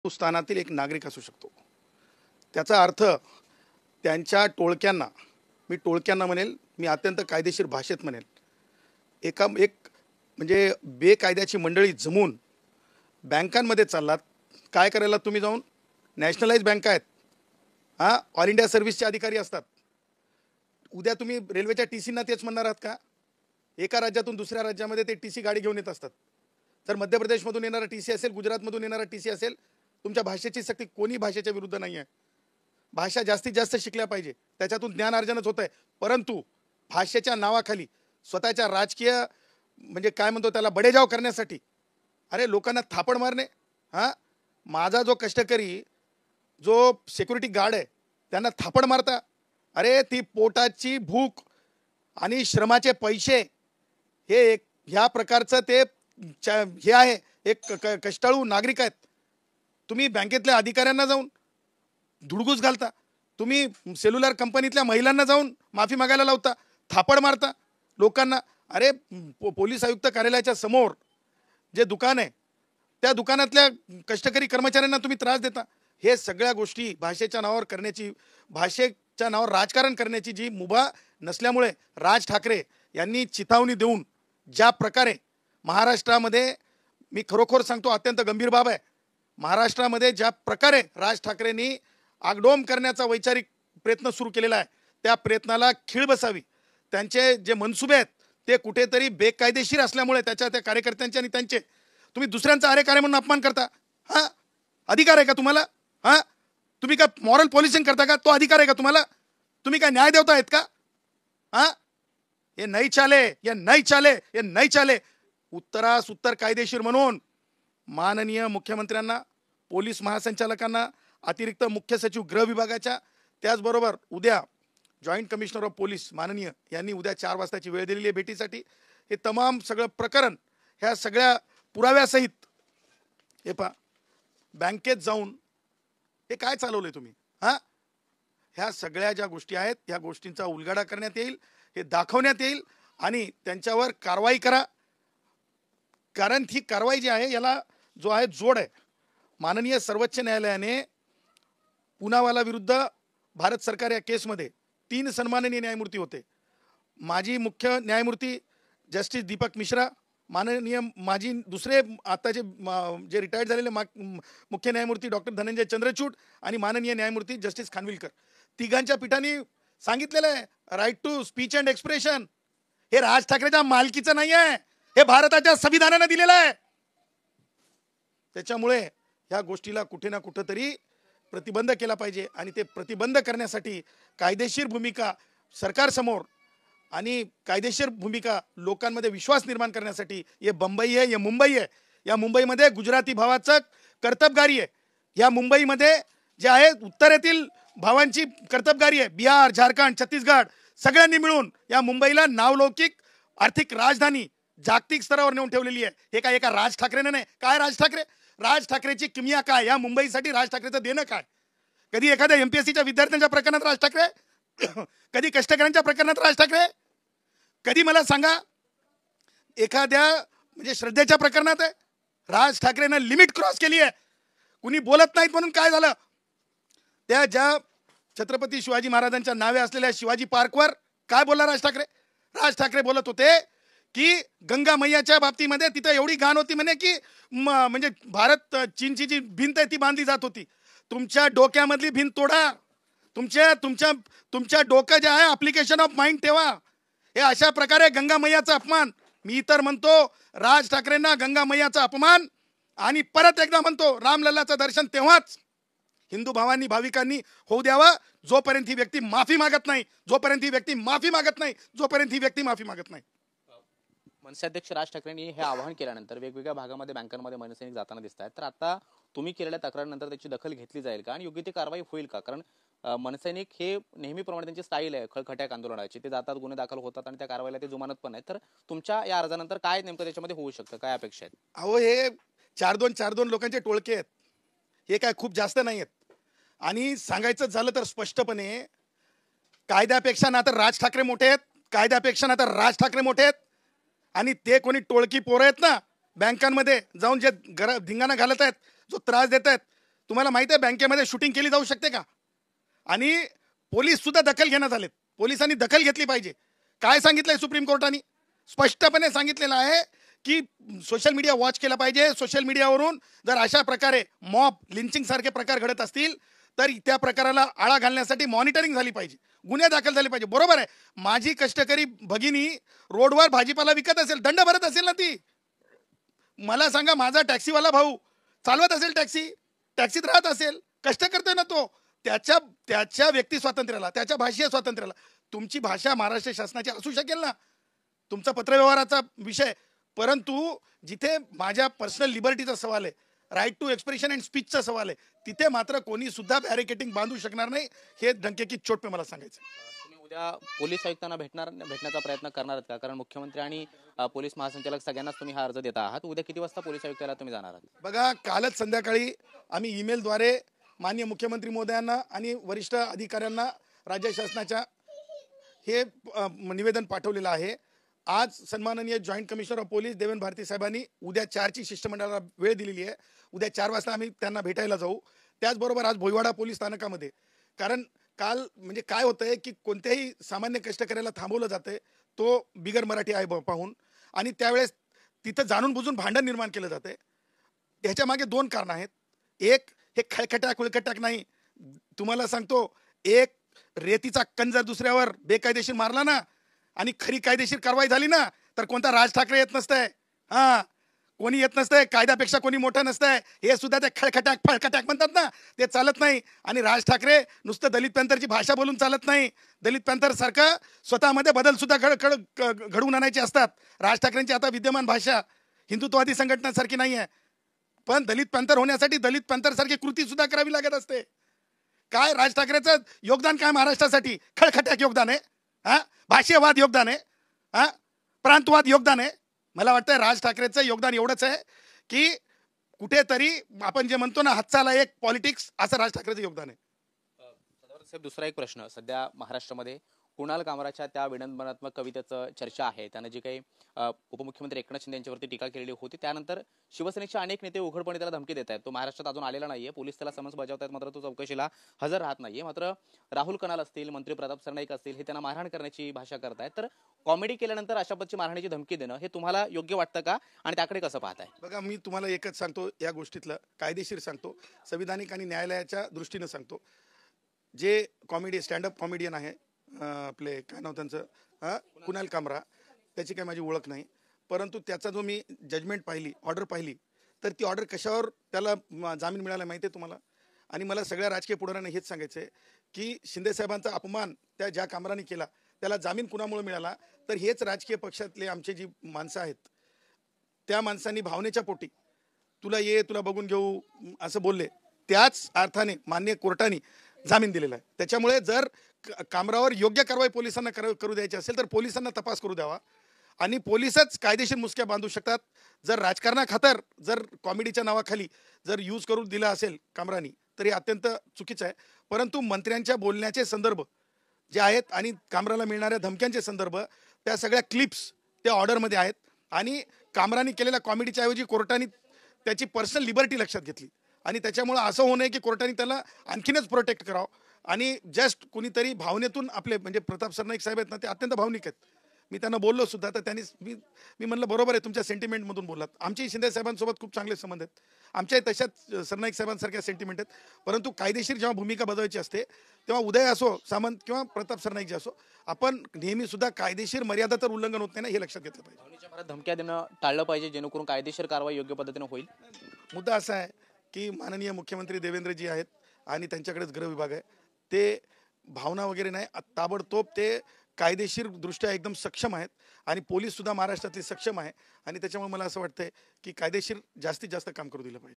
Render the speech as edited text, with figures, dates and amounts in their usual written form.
हिंदुस्थानातील एक नागरिक असू शकतो. त्याचा अर्थ त्यांच्या टोळक्यांना, मी टोळक्यांना म्हणेल, मी अत्यंत कायदेशीर भाषेत म्हणेल, एक म्हणजे बेकायद्याची मंडळी जमून बँकांमध्ये चाललात. काय करायला तुम्ही जाऊन? नॅशनलाइज बँका आहेत, हां, ऑल इंडिया सर्व्हिसचे अधिकारी असतात. उद्या तुम्ही रेल्वेच्या टीसींना तेच म्हणणार आहात का? एका राज्यातून दुसऱ्या राज्यामध्ये ते टीसी गाडी घेऊन येत असतात. जर मध्य प्रदेशमधून येणारा टीसी असेल, गुजरातमधून येणारा टीसी असेल, तुमच्या भाषेची सक्ती कोणी भाषेच्या विरुद्ध नाही आहे. भाषा जास्तीत जास्त शिकल्या पाहिजे, त्याच्यातून ज्ञान अर्जनच होत आहे. परंतु भाषेच्या नावाखाली स्वतःच्या राजकीय म्हणजे काय म्हणतो त्याला बडेजाव करण्यासाठी अरे लोकांना थापड मारणे. हां, माझा जो कष्टकरी जो सिक्युरिटी गार्ड आहे त्यांना थापड मारता. अरे ती पोटाची भूक आणि श्रमाचे पैसे हे ह्या प्रकारचं ते हे आहे. एक कष्टाळू नागरिक आहेत. तुम्ही बँकेतल्या अधिकाऱ्यांना जाऊन धुडगूस घालता, तुम्ही सेल्युलर कंपनीतल्या महिलांना जाऊन माफी मागायला लावता, थापड मारता लोकांना. अरे पोलीस आयुक्त कार्यालयाच्या समोर जे दुकान आहे त्या दुकानातल्या कष्टकरी कर्मचाऱ्यांना तुम्ही त्रास देता. हे सगळ्या गोष्टी भाषेच्या नावावर करण्याची, भाषेच्या नावावर राजकारण करण्याची जी मुभा नसल्यामुळे राज ठाकरे यांनी चिथावणी देऊन ज्या प्रकारे महाराष्ट्रामध्ये, मी खरोखर सांगतो अत्यंत गंभीर बाब आहे, महाराष्ट्रामध्ये ज्या प्रकारे राज ठाकरेंनी आगडोम करण्याचा वैचारिक प्रयत्न सुरू केलेला आहे त्या प्रयत्नाला खीळ बसावी. त्यांचे जे मनसुबे आहेत ते कुठेतरी बेकायदेशीर असल्यामुळे त्या कार्यकर्त्यांचे आणि त्यांचे तुम्ही दुसऱ्यांचा अरे म्हणून अपमान करता. हां, अधिकार आहे का तुम्हाला? हां, तुम्ही काय मॉरल पॉलिसिंग करता का? तो अधिकार आहे का तुम्हाला? तुम्ही काय न्याय देवता आहेत का? हां, हे नाही चाले, ये नाही चाले, ये नाही चाले. उत्तरास उत्तर कायदेशीर म्हणून माननीय मुख्यमंत्र्यांना, पोलीस महासंचालकांना, अतिरिक्त मुख्य सचिव गृह विभागाच्या, त्याचबरोबर उद्या जॉईंट कमिशनर ऑफ पोलीस माननीय यांनी उद्या 4 वाजताची वेळ दिलेली आहे भेटीसाठी. हे तमाम सगळं प्रकरण ह्या सगळ्या पुराव्यासहित हे पहा बँकेत जाऊन हे काय चालवलंय तुम्ही? हां, ह्या सगळ्या ज्या गोष्टी आहेत ह्या गोष्टींचा उलगडा करण्यात येईल, हे दाखवण्यात येईल आणि त्यांच्यावर कारवाई करा. कारण ही कारवाई जी आहे याला जो आहे जोड आहे. माननीय सर्वोच्च न्यायालयाने पूनावाला विरुद्ध भारत सरकार या केसमध्ये 3 सन्माननीय न्यायमूर्ती होते. माजी मुख्य न्यायमूर्ती जस्टिस दीपक मिश्रा, माननीय माजी दुसरे आताचे जे रिटायर्ड झालेले मुख्य न्यायमूर्ती डॉक्टर धनंजय चंद्रचूड आणि माननीय न्यायमूर्ती जस्टिस खानविलकर, तिघांच्या पीठाने सांगितलेलं आहे right to speech and expression हे राज ठाकरेच्या मालकीचं नाही आहे, हे भारताच्या संविधानाने दिलेलं आहे. त्याच्यामुळे ह्या गोष्टीला कुठे ना कुठेतरी प्रतिबंध केला पाहिजे आणि ते प्रतिबंध करण्यासाठी कायदेशीर भूमिका सरकारसमोर आणि कायदेशीर भूमिका लोकांमध्ये विश्वास निर्माण करण्यासाठी ये बंबई आहे, ये मुंबई आहे. या मुंबईमध्ये गुजराती भावाचं कर्तबगारी आहे. या मुंबईमध्ये जे आहे उत्तरेतील भावांची कर्तबगारी आहे. बिहार, झारखंड, छत्तीसगड सगळ्यांनी मिळून या मुंबईला नावलौकिक आर्थिक राजधानी जागतिक स्तरावर नेऊन ठेवलेली आहे. हे काय एका राज ठाकरेने नाही. काय राज ठाकरे, राज ठाकरेची किमया काय, या मुंबईसाठी राज ठाकरेचं देणं काय? कधी एखाद्या MPSCच्या विद्यार्थ्यांच्या प्रकरणात राज ठाकरे, कधी कष्टकऱ्यांच्या प्रकरणात राज ठाकरे, कधी मला सांगा एखाद्या म्हणजे श्रद्धेच्या प्रकरणात आहे. राज ठाकरेनं लिमिट क्रॉस केली आहे. कुणी बोलत नाहीत म्हणून काय झालं? त्या ज्या छत्रपती शिवाजी महाराजांच्या नावे असलेल्या शिवाजी पार्कवर काय बोलला राज ठाकरे? राज ठाकरे बोलत होते की गंगा मैयाच्या बाबतीमध्ये तिथं एवढी घाण होती म्हणे की म्हणजे भारत चीनची जी भिंत आहे ती बांधली जात होती. तुमच्या डोक्यामधली भिंत तोडा. तुमच्या डोकं जे आहे ॲप्लिकेशन ऑफ माइंड ठेवा. हे अशा प्रकारे गंगा मैयाचा अपमान, मी तर म्हणतो राज ठाकरेंना गंगा मैयाचा अपमान, आणि परत एकदा म्हणतो रामलल्लाचं दर्शन तेव्हाच हिंदू भावांनी भाविकांनी होऊ द्यावा जोपर्यंत ही व्यक्ती माफी मागत नाही, जोपर्यंत ही व्यक्ती माफी मागत नाही, जोपर्यंत ही व्यक्ती माफी मागत नाही. मनसे अध्यक्ष राज ठाकरेंनी हे आवाहन केल्यानंतर वेगवेगळ्या भागामध्ये बँकांमध्ये मनसैनिक जाताना दिसत आहेत. तर आता तुम्ही केलेल्या तक्रारीनंतर त्याची दखल घेतली जाईल का आणि योग्य ती कारवाई होईल का? कारण मनसैनिक हे नेहमीप्रमाणे त्यांची स्टाईल आहे खळखट्याक आंदोलनाची, ते जातात, गुन्हे दाखल होतात आणि त्या कारवाईला ते जुमानत पण आहे. तर तुमच्या या अर्जानंतर काय नेमकं त्याच्यामध्ये होऊ शकतं, काय अपेक्षा आहेत? अहो, हे 4-2 लोकांचे टोळके आहेत. हे काय खूप जास्त नाही आहेत. आणि सांगायचं झालं तर स्पष्टपणे कायद्यापेक्षा ना तर राज ठाकरे मोठे आहेत, कायद्यापेक्षा ना तर राज ठाकरे मोठे आहेत. आणि ते कोणी टोळकी पोरं आहेत ना बँकांमध्ये जाऊन जे धिंगाणा घालत आहेत, जो त्रास देत आहेत, तुम्हाला माहिती आहे बँकेमध्ये शूटिंग केली जाऊ शकते का? आणि पोलीस सुद्धा दखल घेण्यात आलेत. पोलिसांनी दखल घेतली पाहिजे. काय सांगितलंय सुप्रीम कोर्टाने? स्पष्टपणे सांगितलेलं आहे की सोशल मीडिया वॉच केला पाहिजे. सोशल मीडियावरून जर अशा प्रकारे मॉब लिंचिंग सारखे प्रकार घडत असतील तर त्या प्रकाराला आळा घालण्यासाठी मॉनिटरिंग झाली पाहिजे, गुन्हे दाखल झाले पाहिजे. बरोबर आहे, माझी कष्टकरी भगिनी रोडवर भाजीपाला विकत असेल, दंड भरत असेल ना ती. मला सांगा, माझा टॅक्सीवाला भाऊ चालवत असेल टॅक्सी, टॅक्सीत राहत असेल, कष्ट करतोय ना तो, त्याच्या त्याच्या व्यक्ती स्वातंत्र्याला, त्याच्या भाषीय स्वातंत्र्याला तुमची भाषा महाराष्ट्र शासनाची असू शकेल ना, तुमचा पत्रव्यवहाराचा विषय, परंतु जिथे माझ्या पर्सनल लिबर्टीचा सवाल आहे, राईट टू एक्सप्रेशन अँड स्पीचचा सवाल आहे, तिथे मात्र कोणी सुद्धा बॅरिकेटिंग बांधू शकणार नाही. हे डंकेकी चोट पे मला सांगायचं. तुम्ही उद्या पोलीस आयुक्तांना भेटण्याचा प्रयत्न करणार आहात का? कारण मुख्यमंत्री आणि पोलीस महासंचालक सगळ्यांनाच तुम्ही हा अर्ज देता आहात. उद्या किती वाजता पोलीस आयुक्ताला तुम्ही जाणार आहात? बघा, कालच संध्याकाळी आम्ही ईमेलद्वारे माननीय मुख्यमंत्री महोदयांना आणि वरिष्ठ अधिकाऱ्यांना राज्य शासनाच्या हे निवेदन पाठवलेलं आहे. आज सन्माननीय joint commissioner of police Devendra Bharti साहेबांनी उद्या 4ची शिष्टमंडळाला वेळ दिलेली आहे. उद्या 4 वाजता आम्ही त्यांना भेटायला जाऊ. त्याचबरोबर आज भोईवाडा पोलीस स्थानकामध्ये, कारण काल म्हणजे काय होतंय की कोणत्याही सामान्य कष्टकऱ्याला थांबवलं जातंय तो बिगर मराठी आहे पाहून, आणि त्यावेळेस तिथं जाणून बुजून भांडण निर्माण केलं जातंय. ह्याच्या मागे 2 कारणं आहेत. एक, हे खळखटाक उळखटाक नाही, तुम्हाला सांगतो, एक रेतीचा कंजर दुसऱ्यावर बेकायदेशीर मारला ना आणि खरी कायदेशीर कारवाई झाली ना तर कोणता राज ठाकरे येत नसतंय. हा, कोणी येत नसतंय, कायद्यापेक्षा कोणी मोठं नसतंय. हे सुद्धा ते खळखटाक फळखटाक म्हणतात ना, ते चालत नाही. आणि राज ठाकरे नुसतं दलित पॅंथरची भाषा बोलून चालत नाही. दलित पॅंथर सारखं स्वतःमध्ये बदल सुद्धा घडवून आणायचे असतात. राज ठाकरेंची आता विद्यमान भाषा हिंदुत्ववादी संघटनांसारखी नाही आहे, पण दलित पॅंथर होण्यासाठी दलित पॅंथर सारखी कृती सुद्धा करावी लागत असते. काय राज ठाकरेचं योगदान काय महाराष्ट्रासाठी? खळखटाक योगदान आहे, हा, भाषेवाद योगदान आहे, हा, प्रांतवाद योगदान आहे. मला वाटतं राज ठाकरेचं योगदान एवढंच आहे की कुठेतरी आपण जे म्हणतो ना, हातचाला एक पॉलिटिक्स, असं राज ठाकरेचं योगदान आहे. साहेब, दुसरा एक प्रश्न, सध्या महाराष्ट्रामध्ये कुणाल कामराच्या त्या विडंबनात्मक कवितेचं चर्चा आहे. त्यानं जी काही उपमुख्यमंत्री एकनाथ शिंदे यांच्यावरती टीका केलेली होती, त्यानंतर शिवसेनेचे अनेक नेते उघडपणे त्याला धमकी देत आहेत. तो महाराष्ट्रात अजून आलेला नाहीये, पोलीस त्याला समन्स बजावत आहेत, मात्र तो चौकशीला हजर राहत नाहीये. मात्र राहुल कनाल असतील, मंत्री प्रताप सरनाईक असतील, हे त्यांना मारहाण करण्याची भाषा करतायत. तर कॉमेडी केल्यानंतर अशा पद्धतीची मारहाणीची धमकी देणं हे तुम्हाला योग्य वाटतं का आणि त्याकडे कसं पाहताय? बघा, मी तुम्हाला एकच सांगतो, या गोष्टीतलं कायदेशीर सांगतो, संविधानिक आणि न्यायालयाच्या दृष्टीनं सांगतो. जे स्टँडअप कॉमेडियन आहे, आपले काय नाव त्यांचं, कुणाल कामरा, त्याची काही माझी ओळख नाही, परंतु त्याचा जो मी जजमेंट पाहिली, ऑर्डर पाहिली, तर ती ऑर्डर कशावर त्याला जामीन मिळाला माहिती आहे तुम्हाला? आणि मला सगळ्या राजकीय पुढाऱ्यांना हेच सांगायचं आहे की शिंदेसाहेबांचा अपमान त्या ज्या कामराने केला त्याला जामीन कुणामुळे मिळाला? तर हेच राजकीय पक्षातले आमचे जी माणसं आहेत, त्या माणसांनी भावनेच्या पोटी तुला तुला बघून घेऊ असं बोलले, त्याच अर्थाने मान्य कोर्टाने जामीन दिलेला आहे. त्याच्यामुळे जर कामरावर योग्य कारवाई पोलिसांना करू द्यायची असेल तर पोलिसांना तपास करू द्यावा, आणि पोलिसच कायदेशीर मुसक्या बांधू शकतात. जर राजकारणाखातर जर कॉमेडीच्या नावाखाली जर यूज करून दिला असेल कामरानी तर हे अत्यंत चुकीचं आहे. परंतु मंत्र्यांच्या बोलण्याचे संदर्भ जे आहेत आणि कामराला मिळणाऱ्या धमक्यांचे संदर्भ, त्या सगळ्या क्लिप्स त्या ऑर्डरमध्ये आहेत. आणि कामरानी केलेल्या कॉमेडीच्या ऐवजी कोर्टाने त्याची पर्सनल लिबर्टी लक्षात घेतली, आणि त्याच्यामुळे असं होऊ नये की कोर्टाने त्याला आणखीनच प्रोटेक्ट करावं. आणि जस्ट कुणीतरी भावनेतून, आपले म्हणजे प्रताप सरनाईक साहेब आहेत ना, ते अत्यंत भावनिक आहेत. मी त्यांना बोललो सुद्धा, तर त्यांनी मी म्हणलं बरोबर आहे, तुमच्या सेंटिमेंटमधून बोललात. आमचे शिंदे साहेबांसोबत खूप चांगले संबंध आहेत, आमच्याही तशाच सरनाईक साहेबांसारख्या सेंटिमेंट आहेत. परंतु कायदेशीर जेव्हा भूमिका बजावायची असते तेव्हा उदय असो, सामंत किंवा प्रताप सरनाईक जे असो, आपण नेहमी सुद्धा कायदेशीर मर्यादा तर उल्लंघन होत नाही ना, हे लक्षात घेतलं पाहिजे. भावनेच्या भरात धमक्या देणं टाळलं पाहिजे, जेणेकरून कायदेशीर कारवाई योग्य पद्धतीने होईल. मुद्दा असा आहे की माननीय मुख्यमंत्री देवेंद्रजी आहेत आणि त्यांच्याकडेच गृह विभाग आहे, ते भावना वगैरे नाही, ताबडतोब ते कायदेशीर दृष्ट्या एकदम सक्षम आहेत, आणि पोलीस सुद्धा महाराष्ट्रातले सक्षम आहे. आणि त्याच्यामुळे मला असं वाटतंय की कायदेशीर जास्तीत जास्त काम करू दिलं पाहिजे.